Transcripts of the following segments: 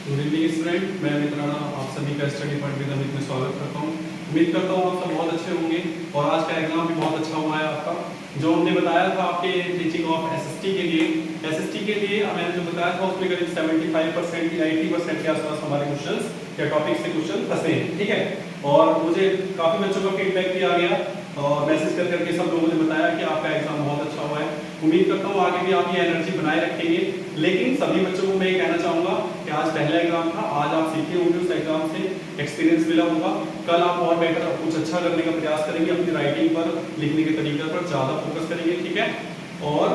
Good evening student, मैं अमित राणा आप सभी का स्टडी पॉइंट विद अमित में स्वागत करता हूँ। उम्मीद करता हूँ आप सब बहुत अच्छे होंगे और आज का एग्जाम भी बहुत अच्छा हुआ है आपका। जो हमने बताया था आपके टीचिंग ऑफ एसएसटी के लिए मैंने जो बताया था उसमें करीब 75% या 80% के आसपास हमारे क्वेश्चंस या टॉपिक से क्वेश्चन फंसे हैं, ठीक है। और मुझे काफी बच्चों का फीडबैक दिया गया और मैसेज कर करके सब लोगों ने बताया कि आपका एग्जाम बहुत अच्छा हुआ है। उम्मीद करता हूँ आगे भी आप ये एनर्जी बनाए रखेंगे। लेकिन सभी बच्चों को मैं ये कहना चाहूंगा कि आज पहला एग्जाम था, आज आप सीखे होंगे, उस एग्जाम से एक्सपीरियंस मिला होगा। कल आप और बेटर कुछ अच्छा करने का प्रयास करेंगे, अपनी राइटिंग पर, लिखने के तरीके पर ज्यादा फोकस करेंगे, ठीक है। और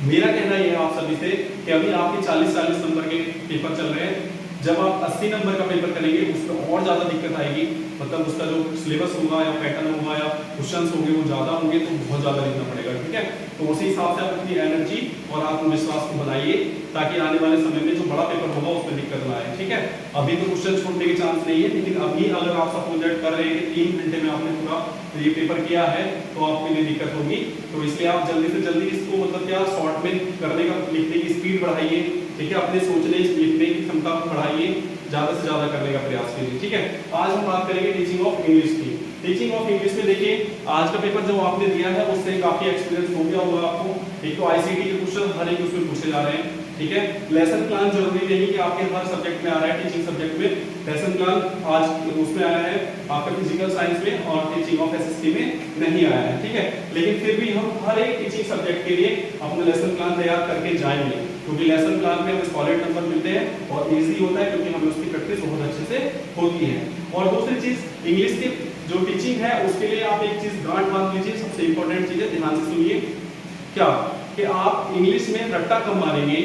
मेरा कहना यह है आप सभी से कि अभी आपके 40 नंबर के पेपर चल रहे हैं। जब आप 80 नंबर का पेपर करेंगे उसमें और ज्यादा दिक्कत आएगी, मतलब उसका जो सिलेबस होगा या पैटर्न होगा या क्वेश्चंस होंगे वो ज्यादा होंगे, तो बहुत ज्यादा लिखना पड़ेगा, ठीक है। तो उसी हिसाब से आप अपनी एनर्जी और आत्मविश्वास को बनाइए ताकि आने वाले समय में जो बड़ा पेपर होगा उसमें दिक्कत ना आए, ठीक है। अभी तो क्वेश्चन छूटने के चांस नहीं है, लेकिन अभी अगर आप सपोज दैट कर रहे हैं कि 3 घंटे में आपने पूरा ये पेपर किया है तो आपके लिए दिक्कत होगी। तो इसलिए आप जल्दी से जल्दी इसको मतलब क्या शॉर्ट में करने का, लिखने की स्पीड बढ़ाइए, ठीक है। अपने सोचने लिखने की क्षमता को बढ़ाइए, ज्यादा से ज्यादा करने का प्रयास कीजिए, ठीक है। आज हम बात करेंगे टीचिंग ऑफ इंग्लिश की। टीचिंग ऑफ इंग्लिश में देखिए आज का पेपर जो आपने दिया है उससे काफी एक्सपीरियंस हो गया होगा आपको। एक तो आईसीटी के क्वेश्चन हर एक उसमें पूछे जा रहे हैं, ठीक है। लेसन प्लान जरूरी नहीं कि आपके हर सब्जेक्ट में आ रहा है, टीचिंग सब्जेक्ट में लेसन प्लान आज उसमें आया है आपका फिजिकल साइंस में और टीचिंग ऑफ एसएसटी में नहीं आया है, ठीक है। लेकिन फिर भी हम हर एक टीचिंग सब्जेक्ट के लिए अपना लेसन प्लान तैयार करके जाएंगे, क्योंकि लेसन प्लान में हमें सॉलिड नंबर मिलते हैं और इजी होता है क्योंकि हमें उसकी प्रैक्टिस बहुत अच्छे से होती है। और दूसरी चीज इंग्लिश की जो टीचिंग है उसके लिए आप एक चीज गांठ बांध लीजिए, सबसे इंपॉर्टेंट चीज है, ध्यान से सुनिए। क्या कि आप इंग्लिश में रट्टा कम मारेंगे,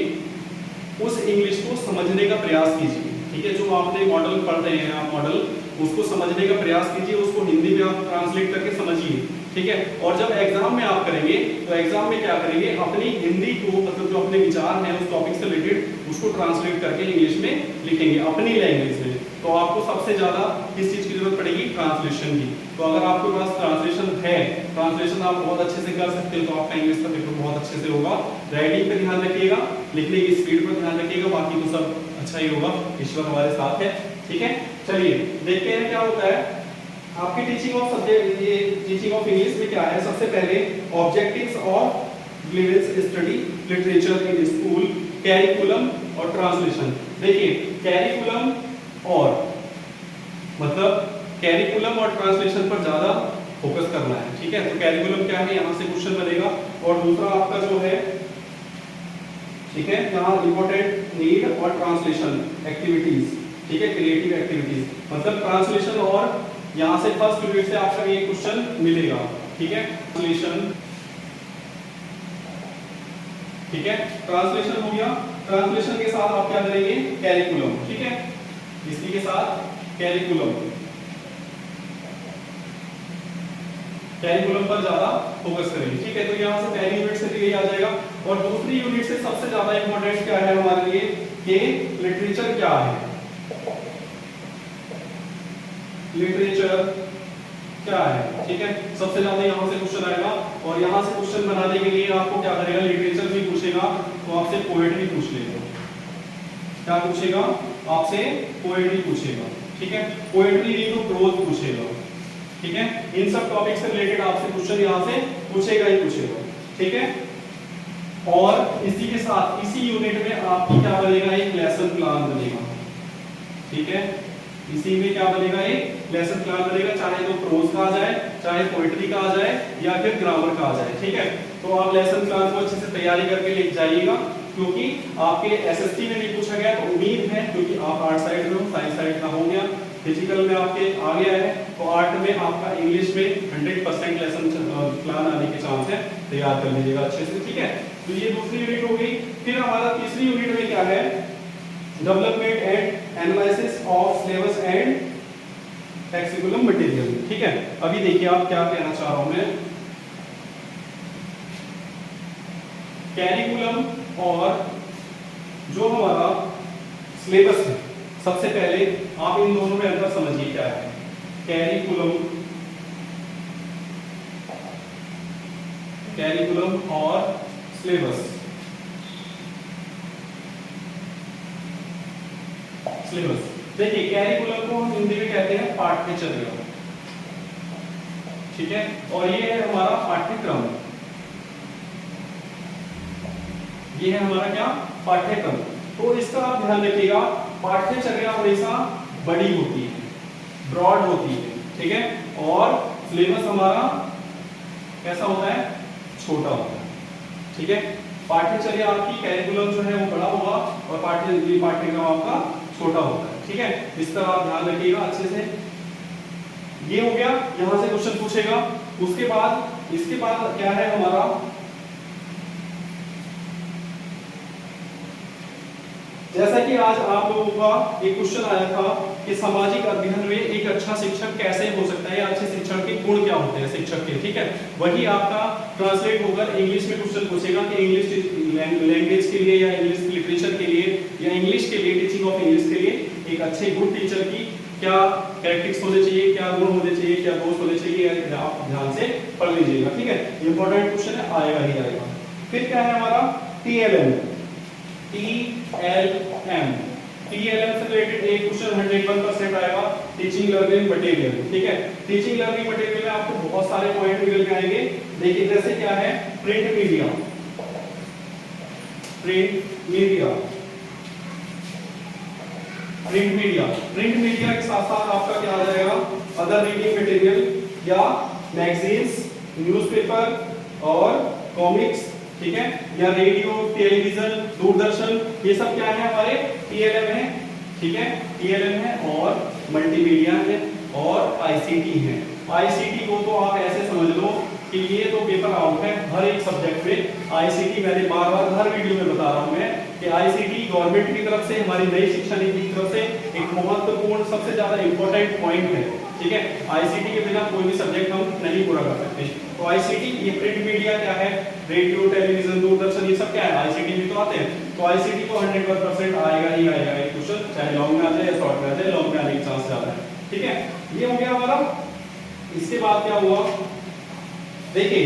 उस इंग्लिश को समझने का प्रयास कीजिए, ठीक है। जो आपने मॉडल पढ़ रहे हैं आप मॉडल, उसको समझने का प्रयास कीजिए, उसको हिंदी में आप ट्रांसलेट करके समझिए, ठीक है। और जब एग्जाम में आप करेंगे तो एग्जाम में क्या करेंगे, अपनी हिंदी को मतलब जो अपने विचार हैं उस टॉपिक से रिलेटेड उसको ट्रांसलेट करके इंग्लिश में लिखेंगे अपनी लैंग्वेज में। तो आपको सबसे ज्यादा किस चीज की जरूरत पड़ेगी, ट्रांसलेशन की। तो अगर आपके पास ट्रांसलेशन है, ट्रांसलेशन आप बहुत अच्छे से कर सकते हो, तो आपका इंग्लिश का पेपर बहुत अच्छे से होगा। राइटिंग पे ध्यान रखिएगा, लिखने की स्पीड पर ध्यान रखिएगा, बाकी तो सब अच्छा ही होगा, ईश्वर हमारे साथ है, ठीक है। चलिए देखते हैं क्या होता है आपकी टीचिंग ऑफ सब्जेक्ट। ये टीचिंग ऑफ इंग्लिश में क्या है, सबसे पहले ऑब्जेक्टिव्स और grievance study literature in school, curriculum और ट्रांसलेशन। देखिए कैरिकुलम और मतलब कैरिकुलम और ट्रांसलेशन पर ज्यादा फोकस करना है, ठीक है। तो कैरिकुलम क्या है, यहाँ से क्वेश्चन बनेगा। और दूसरा आपका जो है, ठीक है, यहाँ इंपॉर्टेंट नीड और ट्रांसलेशन एक्टिविटीज, ठीक है, क्रिएटिव एक्टिविटीज, मतलब ट्रांसलेशन। और यहाँ से फर्स्ट यूनिट से आपका ये क्वेश्चन मिलेगा, ठीक है। ट्रांसलेशन, ठीक है, ट्रांसलेशन हो गया। ट्रांसलेशन के साथ आप क्या करेंगे, कैरिकुलम, ठीक है, इसी के साथ कैरिकुलम, कैरिकुलम पर ज्यादा फोकस करेंगे, ठीक है। तो यहाँ से पहली यूनिट से यही आ जाएगा। और दूसरी यूनिट से सबसे ज्यादा इंपॉर्टेंट क्या है हमारे लिए, कि लिटरेचर क्या है, लिटरेचर क्या है, ठीक है। सबसे ज्यादा यहाँ से क्वेश्चन आएगा। और यहाँ से क्वेश्चन बनाने के लिए आपको क्या करेगा, लिटरेचर भी पूछेगा तो आपसे पोएट्री पूछ लेगा। क्या पूछेगा, आपसे पोएट्री पूछेगा, ठीक है। पोएट्री नहीं तो प्रोज पूछेगा, ठीक है। इन सब टॉपिक से रिलेटेड आपसे क्वेश्चन यहाँ से पूछेगा ही पूछेगा, ठीक है। और इसी के साथ इसी यूनिट में आपकी क्या बनेगा, एक लेसन प्लान बनेगा, ठीक है। इसी में क्या बनेगा, एक लेसन प्लान बनेगा, चाहे तो प्रोज का आ जाए, चाहे पोएट्री का आ जाए या फिर ग्रामर का आ जाए, ठीक है। तो आप लेसन प्लान को अच्छे से तैयारी करके लिख जाइएगा, क्योंकि आपके एसएसटी में नहीं पूछा गया तो उम्मीद है, क्योंकि आप आर्ट साइड में हो, साइंस साइड का हो गया, फिजिकल में आपके आ गया है, तो आर्ट में आपका इंग्लिश में 100% लेसन प्लान आने के चांस है, तैयार कर लीजिएगा अच्छे से, ठीक है। तो ये दूसरी यूनिट हो गई। फिर हमारा तीसरी यूनिट में क्या है, development and analysis of syllabus and technical material, ठीक है। अभी देखिए आप क्या कहना चाह रहा हूं मैं, कैरिकुलम और जो हमारा सिलेबस है, सबसे पहले आप इन दोनों में अंतर समझिए क्या है। कैरिकुलम और सिलेबस, सिलेबस। देखिए कैरिकुलम को हम हिंदी में कहते हैं पाठ्यचर्या, ठीक है, और ये है हमारा पाठ्यक्रम, ये है हमारा क्या पाठ्यक्रम। तो इसका आप ध्यान रखिएगा, पाठ्यचर्या हमेशा बड़ी होती है, ब्रॉड होती है, ठीक है, और सिलेबस हमारा कैसा होता है, छोटा होता है, ठीक है। पाठ्यचर्या आपकी कैरिकुलम जो है वो बड़ा होगा और पाठ्यक्रम आपका छोटा होता है, ठीक है। इस तरह आप ध्यान रखिएगा अच्छे से। ये हो गया, यहां से क्वेश्चन पूछेगा। उसके बाद इसके बाद क्या है हमारा, जैसा कि आज आप लोगों का एक क्वेश्चन आया था कि सामाजिक अध्ययन में एक अच्छा शिक्षक कैसे हो सकता है, या अच्छे शिक्षण के गुण क्या होते हैं शिक्षक के, ठीक है। वही आपका ट्रांसलेट होकर इंग्लिश में क्वेश्चन पूछेगा कि इंग्लिश लैंग्वेज के लिए या इंग्लिश लिटरेचर के लिए या इंग्लिश के लिए, टीचिंग ऑफ इंग्लिश के लिए एक अच्छे गुड टीचर की क्या कैरेक्टरिस्टिक्स होने चाहिए, क्या गुण होने चाहिए, क्या दोष होने चाहिए, आप ध्यान से पढ़ लीजिएगा, ठीक है। इंपॉर्टेंट क्वेश्चन है, आएगा ही आएगा। फिर क्या है हमारा TLM, TLM से रिलेटेड एक क्वेश्चन 101% आएगा, टीचिंग लर्निंग मटेरियल, ठीक है। टीचिंग लर्निंग मटेरियल में आपको बहुत सारे पॉइंट मिल के आएंगे। देखिए जैसे क्या है, प्रिंट मीडिया, प्रिंट मीडिया के साथ साथ आपका क्या आ जाएगा, अदर रीडिंग मटेरियल या मैगजीन्स, न्यूज़पेपर और कॉमिक्स, ठीक है, या रेडियो, टेलीविजन, दूरदर्शन, ये सब क्या है हमारे TLM है, ठीक है, TLM है। और मल्टीमीडिया है और ICT है। ICT को तो आप ऐसे समझ लो कि ये तो पेपर आउट है हर एक सब्जेक्ट में। ICT मैंने बार बार हर वीडियो में बता रहा हूं मैं कि ICT गवर्नमेंट की तरफ से, हमारी नई शिक्षा नीति की तरफ से एक महत्वपूर्ण, सबसे ज्यादा इंपॉर्टेंट पॉइंट है, ठीक है। ICT के बिना कोई भी सब्जेक्ट हम नहीं पूरा कर सकते। तो ICT, ये प्रिंट मीडिया क्या है, रेडियो, टेलीविजन, दूरदर्शन, ये सब क्या है, ICT में तो आते हैं। तो ICT को 100% आएगा ही आएगा एक क्वेश्चन, चाहे लॉन्ग में आ जाए या शॉर्ट में आ जाए, लॉन्ग में आने के चांस ज्यादा है, ठीक है। ये हो गया हमारा। इसके बाद क्या हुआ, देखिए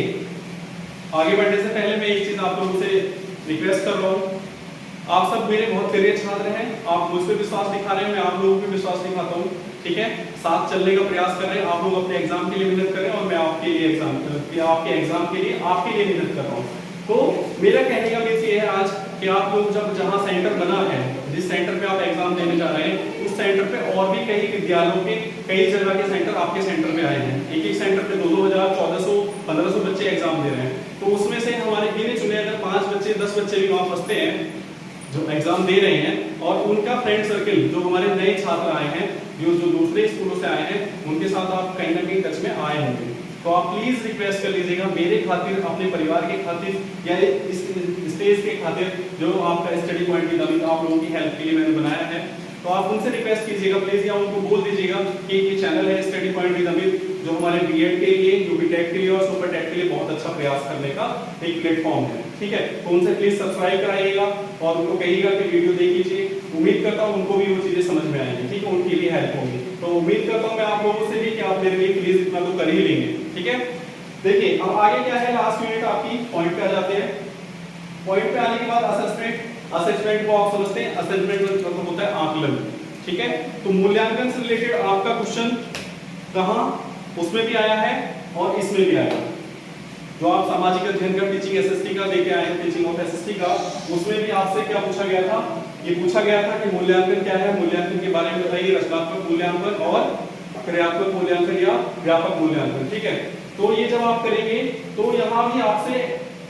आगे बढ़ने से पहले मैं एक चीज आप लोगों से रिक्वेस्ट कर रहा हूँ, आप सब मेरे बहुत प्रिय छात्र हैं, आप मुझ पर विश्वास दिखा रहे हैं, मैं आप लोगों पे विश्वास दिखाता हूँ, ठीक है। साथ चलने का प्रयास कर रहे हैं, आप लोग अपने एग्जाम के लिए मेहनत कर रहे हैं और मैं आपके लिए आपके एग्जाम के लिए आपके लिए मेहनत कर रहा हूँ। तो मेरा कहने का मीन्स ये है आज कि आप लोग जब जहाँ सेंटर बना है, जिस सेंटर पे आप एग्जाम देने जा रहे हैं, उस सेंटर पे और भी कई विद्यालयों के कई जगह के सेंटर आपके सेंटर पे आए हैं। एक एक सेंटर पे 2-2,000, 1,400, 1,500 बच्चे एग्जाम दे रहे हैं। तो उसमें से हमारे गिने चुने अगर 5 बच्चे, 10 बच्चे भी वहाँ फंसते हैं जो एग्जाम दे रहे हैं, और उनका फ्रेंड सर्किल जो हमारे नए छात्र आए हैं, जो दूसरे स्कूलों से आए हैं, उनके साथ आप कहीं ना कहीं टच में आए होंगे। तो आप प्लीज रिक्वेस्ट कर लीजिएगा मेरे खातिर, अपने परिवार के खातिर, या इस स्टेज के खातिर जो आपका स्टडी पॉइंट विद अमित आप लोगों की हेल्प के लिए मैंने बनाया है, तो आप उनसे रिक्वेस्ट कीजिएगा प्लीज, या उनको बोल दीजिएगा कि ये चैनल है स्टडी पॉइंट विद अमित, जो हमारे बीएड के लिए, यूपी टेक के लिए और सुपर टेक के लिए बहुत अच्छा प्रयास करने का एक प्लेटफॉर्म है, ठीक है। तो उनसे प्लीज सब्सक्राइब कराइएगा और उनको कहिएगा कि वीडियो देख लीजिए। उम्मीद करता हूँ उनको भी वो चीजें समझ में आएंगी, ठीक है, उनके लिए हेल्प होगी। तो उम्मीद करता हूँ मैं आप लोगों से भी कि आप मेरे लिए प्लीज इतना तो कर ही लेंगे, ठीक है। देखिए अब आगे क्या है, लास्ट मिनट आपकी पॉइंट पे आ जाते हैं। पॉइंट पे आने के बाद असेसमेंट को आप समझते हैं, असेसमेंट मतलब होता है आकलन, ठीक है। तो मूल्यांकन से रिलेटेड आपका क्वेश्चन कहाँ, उसमें भी आया है और इसमें भी आया है। जो आप सामाजिक अध्ययन का टीचिंग एसएसटी का देके आए हैं, टीचिंग ऑफ एसएसटी का, उसमें भी आपसे क्या पूछा गया था, ये पूछा गया था कि मूल्यांकन क्या है, मूल्यांकन के बारे में बताइए, रचनात्मक मूल्यांकन और क्रियात्मक मूल्यांकन या व्यापक मूल्यांकन, ठीक है। तो ये जब आप करेंगे तो यहाँ भी आपसे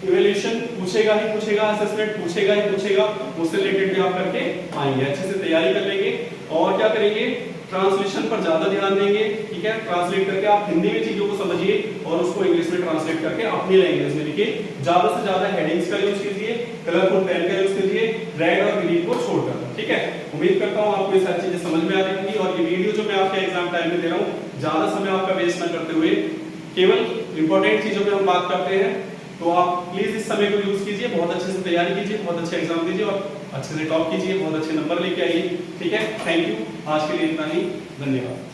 इवैल्यूएशन पूछेगा ही पूछेगा, असेसमेंट पूछेगा ही पूछेगा, उससे रिलेटेड भी आप करके आएंगे, अच्छे से तैयारी कर लेंगे। और क्या करेंगे, ट्रांसलेशन पर ज्यादा ध्यान देंगे, ठीक है। ट्रांसलेट करके आप हिंदी में चीजों को समझिए और उसको इंग्लिश में ट्रांसलेट करके अपनी लैंग्वेज में लिखिए। ज्यादा से ज्यादा हेडिंग्स का यूज कीजिए, कलरफुल पेन का यूज कीजिए, रेड और ग्रीन को छोड़कर, ठीक है। उम्मीद करता हूँ आपको ये सारी चीजें समझ में आ रही होंगी। और ये वीडियो जो मैं आपके एग्जाम टाइम में दे रहा हूँ, ज्यादा समय आपका वेस्ट न करते हुए केवल इंपॉर्टेंट चीजों पे हम बात करते हैं, तो आप प्लीज इस समय को यूज कीजिए, बहुत अच्छे से तैयारी कीजिए, बहुत अच्छे एग्जाम दीजिए और अच्छे से टॉप कीजिए, बहुत अच्छे नंबर लेके आइए, ठीक है। थैंक यू, आज के लिए इतना ही, धन्यवाद।